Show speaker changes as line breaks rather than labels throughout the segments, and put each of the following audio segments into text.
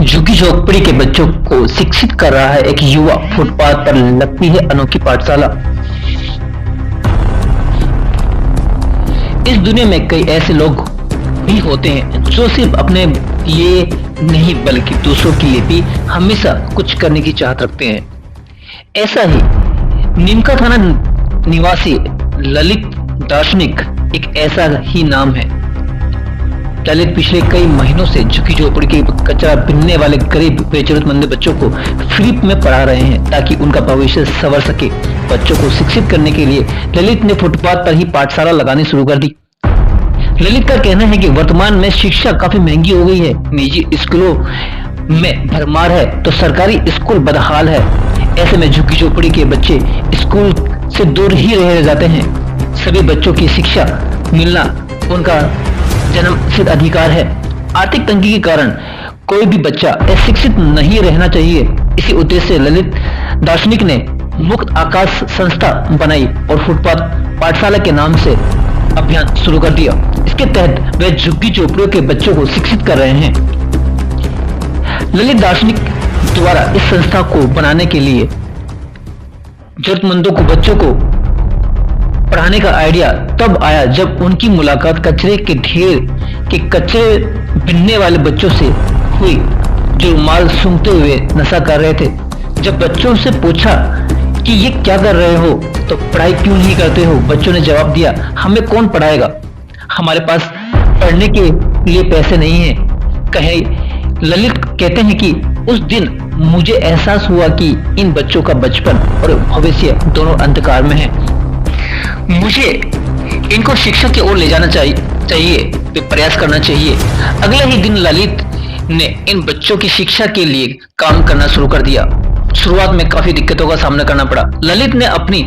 झुग्गी झोपड़ी के बच्चों को शिक्षित कर रहा है एक युवा। फुटपाथ पर लगती है अनोखी पाठशाला। इस दुनिया में कई ऐसे लोग भी होते हैं जो सिर्फ अपने लिए नहीं बल्कि दूसरों के लिए भी हमेशा कुछ करने की चाहत रखते हैं। ऐसा ही नीमका थाना निवासी ललित दार्शनिक एक ऐसा ही नाम है। ललित पिछले कई महीनों से झुग्गी झोपड़ी के कचरा बीनने वाले गरीब व जरूरतमंद बच्चों को फ्री में पढ़ा रहे हैं ताकि उनका भविष्य संवर सके। बच्चों को शिक्षित करने के लिए ललित ने फुटपाथ पर ही पाठशाला लगानी शुरू कर दी। ललित का कहना है कि वर्तमान में शिक्षा काफी महंगी हो गई है। निजी स्कूलों में भरमार है तो सरकारी स्कूल बदहाल है। ऐसे में झुग्गी झोपड़ी के बच्चे स्कूल से दूर ही रह जाते हैं। सभी बच्चों की शिक्षा मिलना उनका जन्म सिद्ध अधिकार है। आर्थिक तंगी के कारण कोई भी बच्चा अशिक्षित नहीं रहना चाहिए। इसी उद्देश्य से ललित दार्शनिक ने मुक्त आकाश संस्था बनाई और फुटपाथ पाठशाला के नाम से अभियान शुरू कर दिया। इसके तहत वे झुग्गी झोपड़ियों के बच्चों को शिक्षित कर रहे हैं। ललित दार्शनिक द्वारा इस संस्था को बनाने के लिए जरूरतमंदों को बच्चों को पढ़ाने का आइडिया तब आया जब उनकी मुलाकात कचरे के ढेर के कचरे बीनने वाले बच्चों से हुई जो रुमाल सूंघते हुए नशा कर रहे थे। जब बच्चों से पूछा कि ये क्या कर रहे हो तो पढ़ाई क्यों नहीं करते हो, बच्चों ने जवाब दिया, हमें कौन पढ़ाएगा, हमारे पास पढ़ने के लिए पैसे नहीं है। कहे ललित कहते हैं कि उस दिन मुझे एहसास हुआ कि इन बच्चों का बचपन और भविष्य दोनों अंधकार में है। मुझे इनको शिक्षा की ओर ले जाना चाहिए तो प्रयास करना चाहिए। अगले ही दिन ललित ने इन बच्चों की शिक्षा के लिए काम करना शुरू कर दिया। शुरुआत में काफी दिक्कतों का सामना करना पड़ा। ललित ने अपनी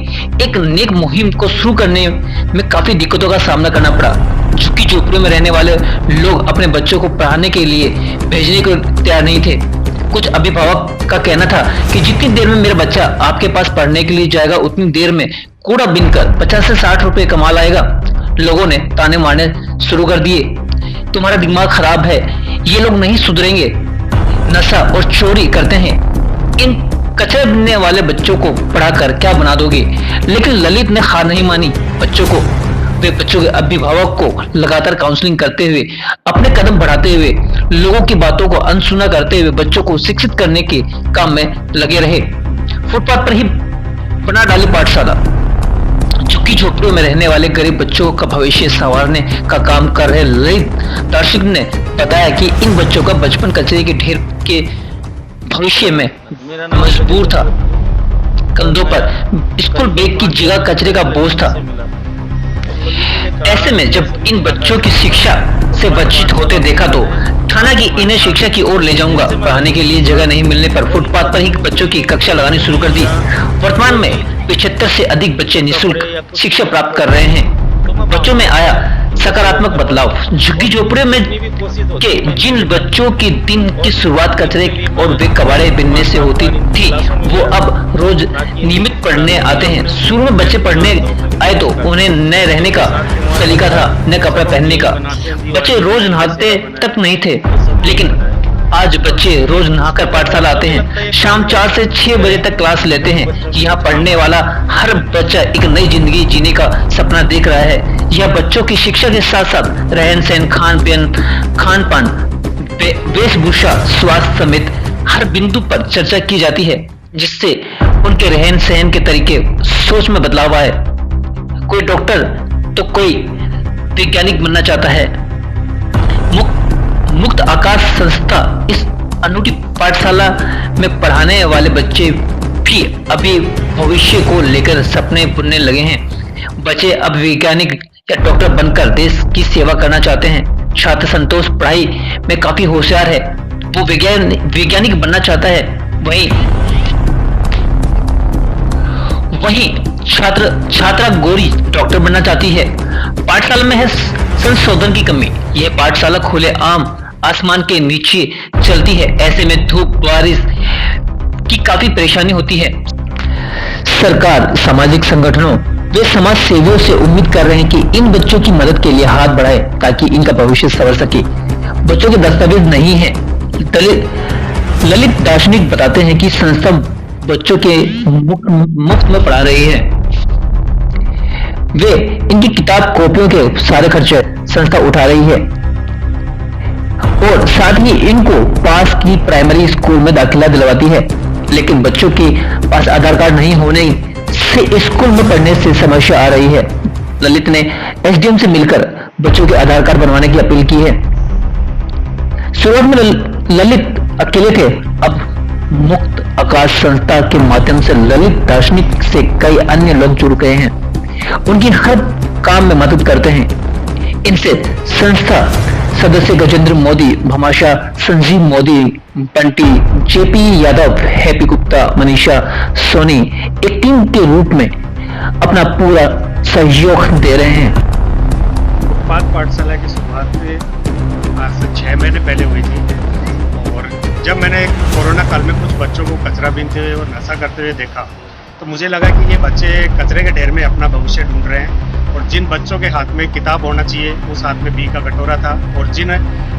एक नेक मुहिम को शुरू करने में काफी दिक्कतों का सामना करना पड़ा। झुग्गी झोपड़ियों में रहने वाले लोग अपने बच्चों को पढ़ाने के लिए भेजने को तैयार नहीं थे। कुछ अभिभावक का कहना था कि जितनी देर में मेरा बच्चा आपके पास पढ़ने के लिए जाएगा उतनी देर में कूड़ा बीनकर 50 से 60 रुपए कमा लाएगा। लोगों ने ताने मारने शुरू कर दिए, तुम्हारा दिमाग खराब है, ये लोग नहीं सुधरेंगे, नशा और चोरी करते हैं, इन कचरे बीनने वाले बच्चों को पढ़ाकर क्या बना दोगे। लेकिन ललित ने हार नहीं मानी। बच्चों के अभिभावक को लगातार काउंसलिंग करते हुए, अपने कदम बढ़ाते हुए, लोगों की बातों को अनसुना करते हुए बच्चों को शिक्षित करने के काम में लगे रहे। फुटपाथ पर ही बना डाली पाठशाला। झुग्गी झोपड़ियों में रहने वाले गरीब बच्चों का भविष्य संवारने का काम कर रहे ललित दार्शनिक ने बताया कि इन बच्चों का बचपन कचरे के ढेर के भविष्य में मजबूर था। कंधों पर स्कूल बैग की जगह कचरे का बोझ था। ऐसे में जब इन बच्चों की शिक्षा से वंचित होते देखा तो ठाना कि इन्हें शिक्षा की ओर ले जाऊंगा। पढ़ाने के लिए जगह नहीं मिलने पर फुटपाथ पर ही बच्चों की कक्षा लगानी शुरू कर दी। वर्तमान में 75 से अधिक बच्चे निःशुल्क शिक्षा प्राप्त कर रहे हैं। बच्चों में आया सकारात्मक बदलाव। झुग्गी झोपड़ियों में के जिन बच्चों की दिन की शुरुआत कचरे और वे कबाड़े बीनने से होती थी वो अब रोज नियमित पढ़ने आते हैं। शुरू में बच्चे पढ़ने आए तो उन्हें न रहने का सलीका था न कपड़ा पहनने का। बच्चे रोज नहाते तक नहीं थे, लेकिन आज बच्चे रोज नहाकर पाठशाला आते हैं। शाम 4 से 6 बजे तक क्लास लेते हैं। यहाँ पढ़ने वाला हर बच्चा एक नई जिंदगी जीने का सपना देख रहा है। यह बच्चों की शिक्षा के साथ साथ रहन सहन, खान पान, वेशभूषा, स्वास्थ्य समेत हर बिंदु पर चर्चा की जाती है, जिससे उनके रहन सहन के तरीके, सोच में बदलाव आए। कोई डॉक्टर तो कोई वैज्ञानिक बनना चाहता है। मुक्त आकाश संस्था इस अनूठी पाठशाला में पढ़ाने वाले बच्चे भी अभी भविष्य को लेकर सपने बुनने लगे हैं। बच्चे अब वैज्ञानिक या डॉक्टर बनकर देश की सेवा करना चाहते हैं। छात्र संतोष पढ़ाई में काफी होशियार है, वो वैज्ञानिक बनना चाहता है। वहीं छात्रा गौरी डॉक्टर बनना चाहती है। पाठशाला में है संशोधन की कमी। यह पाठशाला खुले आम आसमान के नीचे चलती है। ऐसे में धूप बारिश की काफी परेशानी होती है। सरकार, सामाजिक संगठनों वे समाज सेवियों से उम्मीद कर रहे हैं कि इन बच्चों की मदद के लिए हाथ बढ़ाए ताकि इनका भविष्य संवर सके। बच्चों के दस्तावेज नहीं है, ललित दार्शनिक बताते हैं कि संस्था बच्चों के मुफ्त में पढ़ा रही है। वे इनकी किताब कॉपियों के सारे खर्चे संस्था उठा रही है और साथ ही इनको पास की प्राइमरी स्कूल में दाखिला दिलवाती है। लेकिन बच्चों के पास आधार कार्ड नहीं होने से स्कूल में पढ़ने से समस्या आ रही है। ललित ने एसडीएम से मिलकर बच्चों के आधार कार्ड बनवाने की अपील की है। शुरुआत में ललित अकेले थे, अब मुक्त आकाश संस्था के माध्यम से ललित दार्शनिक से कई अन्य लोग जुड़ गए हैं। उनकी हर काम में मदद करते हैं। इनसे संस्था सदस्य गजेंद्र मोदी, भामाशाह, संजीव मोदी, बंटी, जेपी यादव, हैप्पी गुप्ता, मनीषा सोनी एक टीम के रूप में अपना पूरा सहयोग दे रहे हैं।
उत्पाद पाठशाला की शुरुआत आज से 6 महीने पहले हुई थी और जब मैंने कोरोना काल में कुछ बच्चों को कचरा बीनते हुए और नशा करते हुए देखा तो मुझे लगा कि ये बच्चे कचरे के ढेर में अपना भविष्य ढूंढ रहे हैं और जिन बच्चों के हाथ में किताब होना चाहिए उस हाथ में बी का कटोरा था और जिन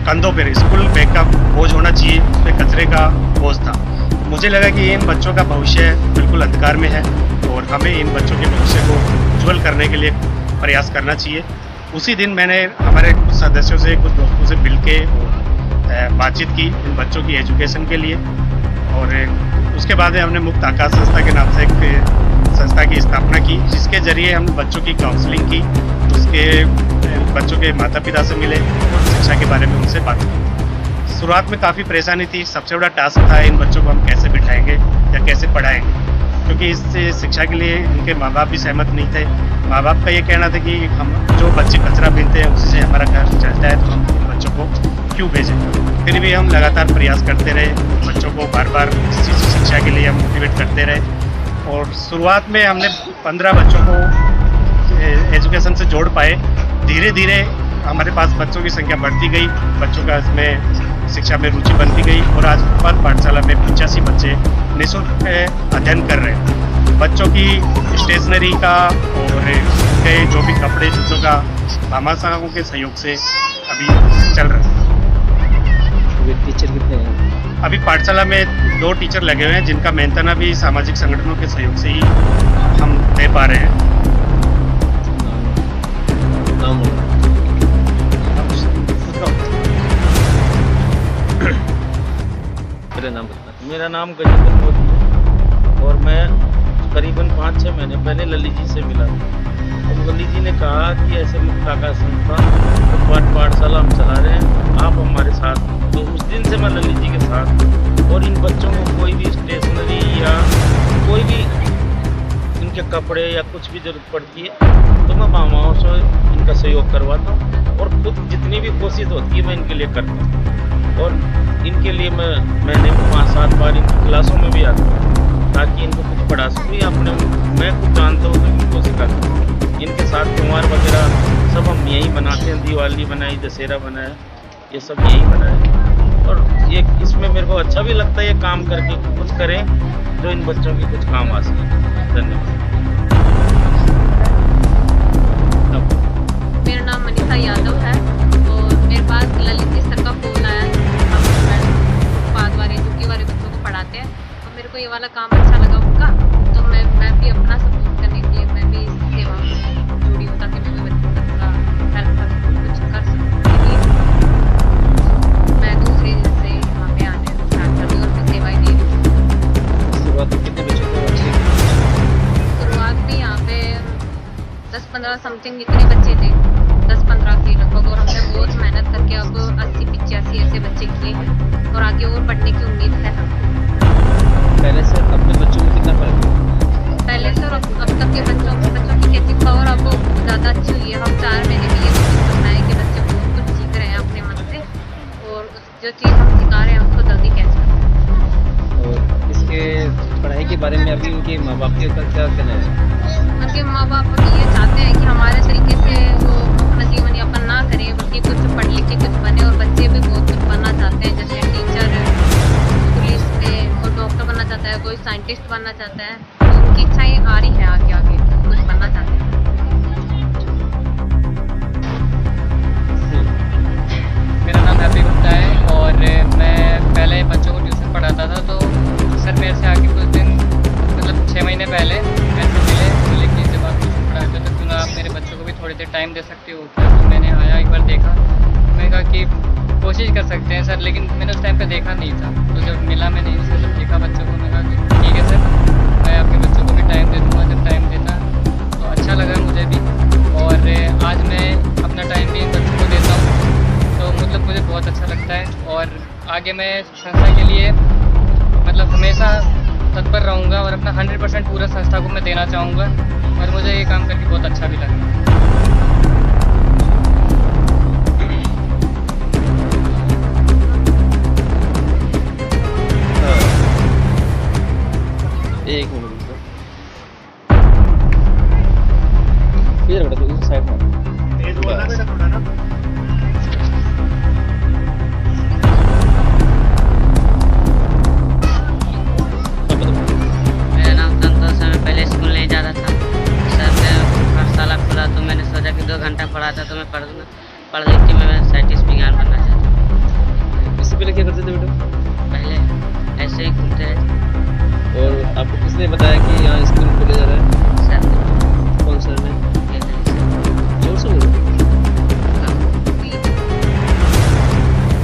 कंधों पर स्कूल बैग का बोझ होना चाहिए उस पर कचरे का बोझ था। मुझे लगा कि इन बच्चों का भविष्य बिल्कुल अंधकार में है और हमें इन बच्चों के भविष्य को उज्ज्वल करने के लिए प्रयास करना चाहिए। उसी दिन मैंने हमारे कुछ सदस्यों से, कुछ दोस्तों से मिल के बातचीत की इन बच्चों की एजुकेशन के लिए और उसके बाद हमने मुक्त आकाश संस्था के नाम से एक संस्था की स्थापना की जिसके जरिए हम बच्चों की काउंसलिंग की, उसके बच्चों के माता पिता से मिले और शिक्षा के बारे में उनसे बात की। शुरुआत में काफ़ी परेशानी थी। सबसे बड़ा टास्क था इन बच्चों को हम कैसे बिठाएंगे या कैसे पढ़ाएंगे, क्योंकि इस शिक्षा के लिए इनके माँ बाप भी सहमत नहीं थे। माँ बाप का ये कहना था कि हम जो बच्चे कचरा बीनते हैं उसी से हमारा घर चलता है तो हम इन बच्चों को क्यों भेजें। फिर भी हम लगातार प्रयास करते रहे, बच्चों को बार बार इस चीज़ की शिक्षा के लिए हम मोटिवेट करते रहे और शुरुआत में हमने 15 बच्चों को एजुकेशन से जोड़ पाए। धीरे धीरे हमारे पास बच्चों की संख्या बढ़ती गई, बच्चों का इसमें शिक्षा में रुचि बनती गई और आज उत्पाद पाठशाला में 85 बच्चे निःशुल्क अध्ययन कर रहे हैं। बच्चों की स्टेशनरी का और उनके जो भी कपड़े जूतों का भामाशाहों के सहयोग से अभी चल रहा है।
टीचर कितने हैं?
अभी पाठशाला में 2 टीचर लगे हुए हैं जिनका मेहनताना भी सामाजिक संगठनों के सहयोग से ही हम दे पा रहे हैं।
नाम मेरा नाम बता।
मेरा नाम गजेंद्र मोदी है और मैं करीबन 5-6 महीने पहले ललित जी से मिला था। तो ललित जी ने कहा कि ऐसे मुक्त आकाश संस्था उत्पाद पाठशाला हम चला रहे हैं, आप हमारे साथ। तो उस दिन से मैं ललित जी के साथ और इन बच्चों को कोई भी स्टेशनरी या कोई भी इनके कपड़े या कुछ भी जरूरत पड़ती है तो मैं मामाओं से इनका सहयोग करवाता हूँ और खुद जितनी भी कोशिश होती है मैं इनके लिए करता हूँ और इनके लिए मैं महीने में 5-7 बार इनकी क्लासों में भी आता हूँ ताकि इनको कुछ पढ़ा सकूँ या अपने मैं कुछ जानता हूँ तो इनको सिखाता हूँ। इनके साथ त्यौहार वगैरह सब हम यहीं मनाते हैं, दिवाली बनाई, दशहरा बनाया, ये सब यहीं बनाए और ये इसमें मेरे को अच्छा भी लगता है ये काम करके कुछ करें जो इन बच्चों के कुछ काम आ सके। धन्यवाद।
मेरा नाम मनीषा यादव है और मेरे पास ललित जी सर का फोन आया उत्पाद वाले झुग्गी वाले बच्चों को पढ़ाते हैं और मेरे को ये वाला काम अच्छा लगा उनका, तो मैं भी अपना सपोर्ट करने के लिए मैं भी इस सेवा में जुड़ी हूँ ताकि मैं भी बच्चों का थोड़ा हेल्प कर सकूँ, कुछ कर सकूँ। मैं दूसरे से यहाँ पे आने स्टार्ट कर दी और मैं सेवाएं दे रही।
शुरुआत में कितने बच्चों को?
शुरुआत में यहाँ पे 10-15 समथिंग इतने बच्चे थे, 10-15 के लगभग, और हमने बहुत मेहनत करके अब 80-85 ऐसे बच्चे किए हैं और आगे और पढ़ने की उम्मीद है।
पहले से अपने बच्चों में कितना फर्क है?
पहले से और अब तक के बच्चों की कैचिंग पावर अब ज़्यादा अच्छी हुई है। हम 4 महीने में ये कोशिश करना है कि बच्चे बहुत कुछ सीख रहे हैं अपने मन से और जो चीज़ हम सिखा रहे हैं उसको जल्दी कैच करते हैं।
और इसके पढ़ाई के बारे में अभी उनके माँ बाप के ऊपर क्या कहना है?
उनके माँ बाप अभी ये चाहते हैं कि हमारे तरीके से वो अपना जीवन यापन ना करें बल्कि कुछ पढ़ लिख के कुछ बने, और बच्चे भी बहुत कुछ बनना चाहते हैं, जैसे टीचर, पुलिस में, कोई डॉक्टर बनना चाहता है, कोई साइंटिस्ट बनना चाहता है, तो उनकी इच्छाएं आ रही हैं आगे आगे कुछ बनना चाहते हैं।
मेरा नाम हैप्पी गुप्ता है और मैं पहले बच्चों को ट्यूशन पढ़ाता था, तो सर मेरे से आके कुछ दिन मतलब 6 महीने पहले ऐसे मिले, बोले कि जब आप ट्यूशन पढ़ाते हो तो क्यों ना आप मेरे बच्चों को भी थोड़ी देर टाइम दे सकते हो क्या? तो मैंने आया, एक बार देखा, मैंने कहा कि कोशिश कर सकते हैं सर, लेकिन मैंने उस टाइम पे देखा नहीं था। तो जब मिला मैंने इनसे, जब देखा बच्चों को, मैंने कहा कि ठीक है सर, मैं आपके बच्चों को भी टाइम दे दूँगा जब टाइम देना। तो अच्छा लगा मुझे भी, और आज मैं अपना टाइम भी इन बच्चों को देता हूँ, तो मतलब मुझे बहुत अच्छा लगता है। और आगे मैं संस्था के लिए मतलब हमेशा तत्पर रहूँगा और अपना 100% पूरा संस्था को मैं देना चाहूँगा, और मुझे ये काम करके बहुत अच्छा भी लगा।
एक मिनट इधर बेटा, तो साइड में
तेज बोलना बेटा थोड़ा ना।
मेरा नाम संतोष है। मैं पहले स्कूल नहीं जाता था, सर ने पाठशाला खोला तो मैंने सोचा कि 2 घंटा पढ़ाता तो मैं पढ़ लिख के मैं साइंटिस्ट विज्ञान बनना चाहता हूँ।
इससे पहले क्या करते थे बेटा?
पहले ऐसे ही घूमते रहते।
और आपको किसने बताया कि यहाँ स्कूल खोले जा रहा है?
सर
कौन सर ने?
ये नहीं सर।
जोर से बोलो।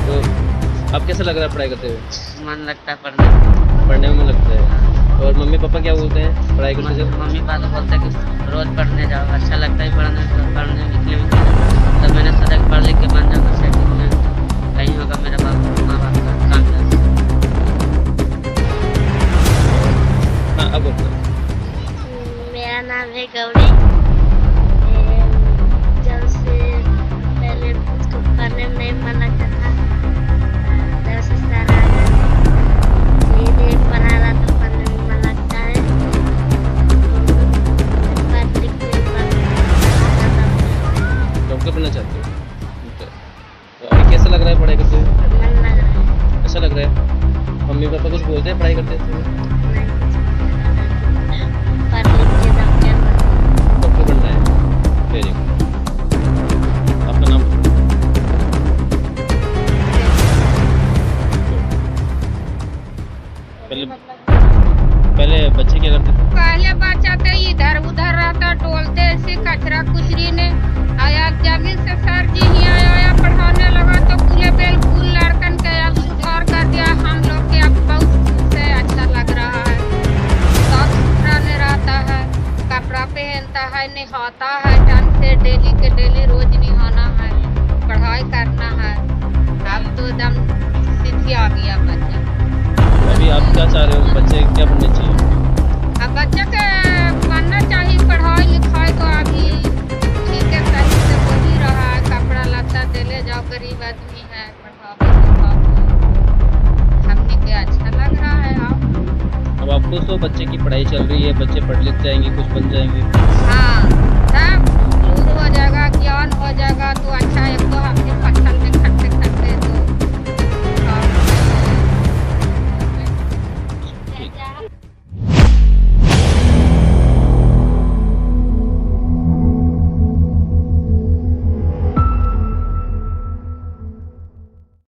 तो अब कैसा लग रहा है पढ़ाई करते हुए?
मन लगता है पढ़ने।
पढ़ने में मन लगता है। और मम्मी पापा क्या बोलते हैं पढ़ाई करते जब?
मम्मी पापा बोलते हैं कि रोज पढ़ने जाओ, अच्छा लगता है पढ़ने लिखने में। तब मैंने सोचा कि पढ़ लिख के बन जाऊँगा सर्टिफिकेट, तो कहीं होगा मेरा माँ बाप का काम।
हाँ अब बोलो।
मेरा नाम है गौरी। जब से पहले मुझको पढ़ने में नहीं मन लगता था, जब से सर आया धीरे पढ़ा रहा तो पढ़ने में मन लगता है। पढ़ लिख के
डॉक्टर बनना चाहते हो? तो अभी कैसा लग रहा है पढ़ाई करते हुए?
मन लग रहा है।
अच्छा लग रहा है? मम्मी पापा कुछ बोलते हैं पढ़ाई करते हुए?
नहीं कुछ पढ़ लिख के डॉक्टर
बनना है। Very good. आपका नाम? पहले बच्चे क्या करते थे?
पहले बच्चा तो इधर उधर रहता, टोलते ऐसे कचरा कुचरी ने आया। जब से सर जी ही आया पढ़ाने लगा तो पूरे बिल्कुल लड़कन के अब सुधार कर दिया हम लोग के। अब बहुत से अच्छा लग रहा है, साफ सुथरा नहीं रहता है, कपड़ा पहनता है, नहाता है ढंग से, डेली के डेली रोज नहाना है, पढ़ाई करना है। अब तो एकदम सीधी आ गया बच्चा।
अभी आप क्या चाह रहे हो, बच्चे क्या बनने चाहिए?
अब बच्चे के बनना चाहिए पढ़ाई लिखाई तो अभी ठीक है, सही से हो ही रहा है। कपड़ा लत्ता देले जाओ, गरीब आदमी है, पढ़ाओ लिखाओ, हमने के अच्छा लग रहा है।
अब आपको तो बच्चे की पढ़ाई चल रही है, बच्चे पढ़ लिख जाएंगे, कुछ बन जाएंगे।
हाँ, सब दूर हो जाएगा, ज्ञान हो जाएगा तो अच्छा। एक तो